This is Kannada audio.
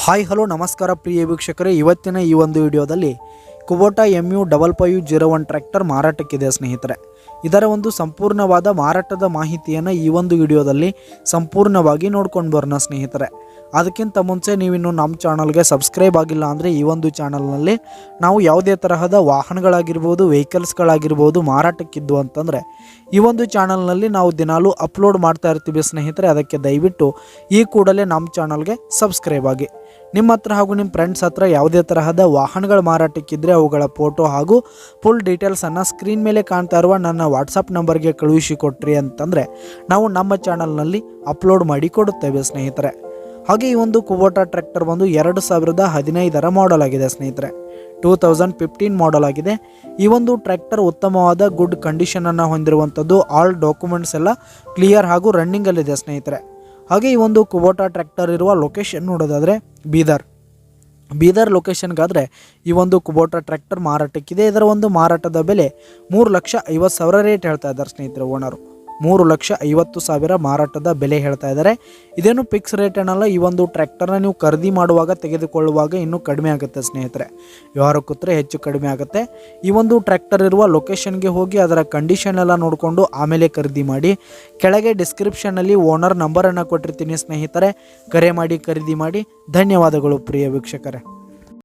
ಹಾಯ್ ಹಲೋ ನಮಸ್ಕಾರ ಪ್ರಿಯ ವೀಕ್ಷಕರೇ, ಇವತ್ತಿನ ಈ ಒಂದು ವಿಡಿಯೋದಲ್ಲಿ ಕುಬೋಟಾ MU5501 ಟ್ರ್ಯಾಕ್ಟರ್ ಮಾರಾಟಕ್ಕಿದೆ ಸ್ನೇಹಿತರೆ. ಇದರ ಒಂದು ಸಂಪೂರ್ಣವಾದ ಮಾರಾಟದ ಮಾಹಿತಿಯನ್ನು ಈ ಒಂದು ವಿಡಿಯೋದಲ್ಲಿ ಸಂಪೂರ್ಣವಾಗಿ ನೋಡ್ಕೊಂಡು ಬರೋಣ ಸ್ನೇಹಿತರೆ. ಅದಕ್ಕಿಂತ ಮುಂಚೆ ನೀವಿನ್ನು ನಮ್ಮ ಚಾನಲ್ಗೆ ಸಬ್ಸ್ಕ್ರೈಬ್ ಆಗಿಲ್ಲ ಅಂದರೆ ಈ ಒಂದು ಚಾನಲ್ನಲ್ಲಿ ನಾವು ಯಾವುದೇ ತರಹದ ವಾಹನಗಳಾಗಿರ್ಬೋದು, ವೆಹಿಕಲ್ಸ್ಗಳಾಗಿರ್ಬೋದು ಮಾರಾಟಕ್ಕಿದ್ದು ಅಂತಂದರೆ ಈ ಒಂದು ಚಾನಲ್ನಲ್ಲಿ ನಾವು ದಿನಾಲೂ ಅಪ್ಲೋಡ್ ಮಾಡ್ತಾ ಇರ್ತೀವಿ ಸ್ನೇಹಿತರೆ. ಅದಕ್ಕೆ ದಯವಿಟ್ಟು ಈ ಕೂಡಲೇ ನಮ್ಮ ಚಾನಲ್ಗೆ ಸಬ್ಸ್ಕ್ರೈಬ್ ಆಗಿ. ನಿಮ್ಮ ಹತ್ರ ಹಾಗೂ ನಿಮ್ಮ ಫ್ರೆಂಡ್ಸ್ ಹತ್ರ ಯಾವುದೇ ತರಹದ ವಾಹನಗಳ ಮಾರಾಟಕ್ಕಿದ್ದರೆ ಅವುಗಳ ಫೋಟೋ ಹಾಗೂ ಫುಲ್ ಡೀಟೇಲ್ಸನ್ನು ಸ್ಕ್ರೀನ್ ಮೇಲೆ ಕಾಣ್ತಾ ಇರುವ ನನ್ನ ವಾಟ್ಸಪ್ ನಂಬರ್ಗೆ ಕಳುಹಿಸಿ ಕೊಟ್ರಿ ಅಂತಂದರೆ ನಾವು ನಮ್ಮ ಚಾನಲ್ನಲ್ಲಿ ಅಪ್ಲೋಡ್ ಮಾಡಿ ಕೊಡುತ್ತೇವೆ ಸ್ನೇಹಿತರೆ. ಹಾಗೆ ಈ ಒಂದು ಕುಬೋಟಾ ಟ್ರ್ಯಾಕ್ಟರ್ ಬಂದು 2015ರ ಮಾಡೆಲ್ ಆಗಿದೆ ಸ್ನೇಹಿತರೆ. 2015 ಮಾಡೆಲ್ ಆಗಿದೆ. ಈ ಒಂದು ಟ್ರ್ಯಾಕ್ಟರ್ ಉತ್ತಮವಾದ ಗುಡ್ ಕಂಡೀಷನನ್ನು ಹೊಂದಿರುವಂಥದ್ದು. ಆಲ್ ಡಾಕ್ಯುಮೆಂಟ್ಸ್ ಎಲ್ಲ ಕ್ಲಿಯರ್ ಹಾಗೂ ರನ್ನಿಂಗಲ್ಲಿದೆ ಸ್ನೇಹಿತರೆ. ಹಾಗೆ ಈ ಒಂದು ಕುಬೋಟಾ ಟ್ರ್ಯಾಕ್ಟರ್ ಇರುವ ಲೊಕೇಶನ್ ನೋಡೋದಾದರೆ ಬೀದರ್ ಲೊಕೇಶನ್ಗಾದರೆ ಈ ಒಂದು ಕುಬೋಟಾ ಟ್ರ್ಯಾಕ್ಟರ್ ಮಾರಾಟಕ್ಕಿದೆ. ಇದರ ಒಂದು ಮಾರಾಟದ ಬೆಲೆ 3,50,000 ರೇಟ್ ಹೇಳ್ತಾ ಇದ್ದಾರೆ ಸ್ನೇಹಿತರೆ. ಓನರು 3,50,000 ಮಾರಾಟದ ಬೆಲೆ ಹೇಳ್ತಾ ಇದ್ದಾರೆ. ಇದೇನು ಫಿಕ್ಸ್ ರೇಟ್ ಏನಲ್ಲ. ಈ ಒಂದು ಟ್ರ್ಯಾಕ್ಟರ್ನ ನೀವು ಖರೀದಿ ಮಾಡುವಾಗ ತೆಗೆದುಕೊಳ್ಳುವಾಗ ಇನ್ನೂ ಕಡಿಮೆ ಆಗುತ್ತೆ ಸ್ನೇಹಿತರೆ. ವ್ಯವಹಾರ ಕೂತ್ರೆ ಹೆಚ್ಚು ಕಡಿಮೆ ಆಗುತ್ತೆ. ಈ ಒಂದು ಟ್ರ್ಯಾಕ್ಟರ್ ಇರುವ ಲೊಕೇಶನ್ಗೆ ಹೋಗಿ ಅದರ ಕಂಡೀಷನ್ ಎಲ್ಲ ನೋಡಿಕೊಂಡು ಆಮೇಲೆ ಖರೀದಿ ಮಾಡಿ. ಕೆಳಗೆ ಡಿಸ್ಕ್ರಿಪ್ಷನ್ನಲ್ಲಿ ಓನರ್ ನಂಬರನ್ನು ಕೊಟ್ಟಿರ್ತೀನಿ ಸ್ನೇಹಿತರೆ. ಕರೆ ಮಾಡಿ ಖರೀದಿ ಮಾಡಿ. ಧನ್ಯವಾದಗಳು ಪ್ರಿಯ ವೀಕ್ಷಕರೇ.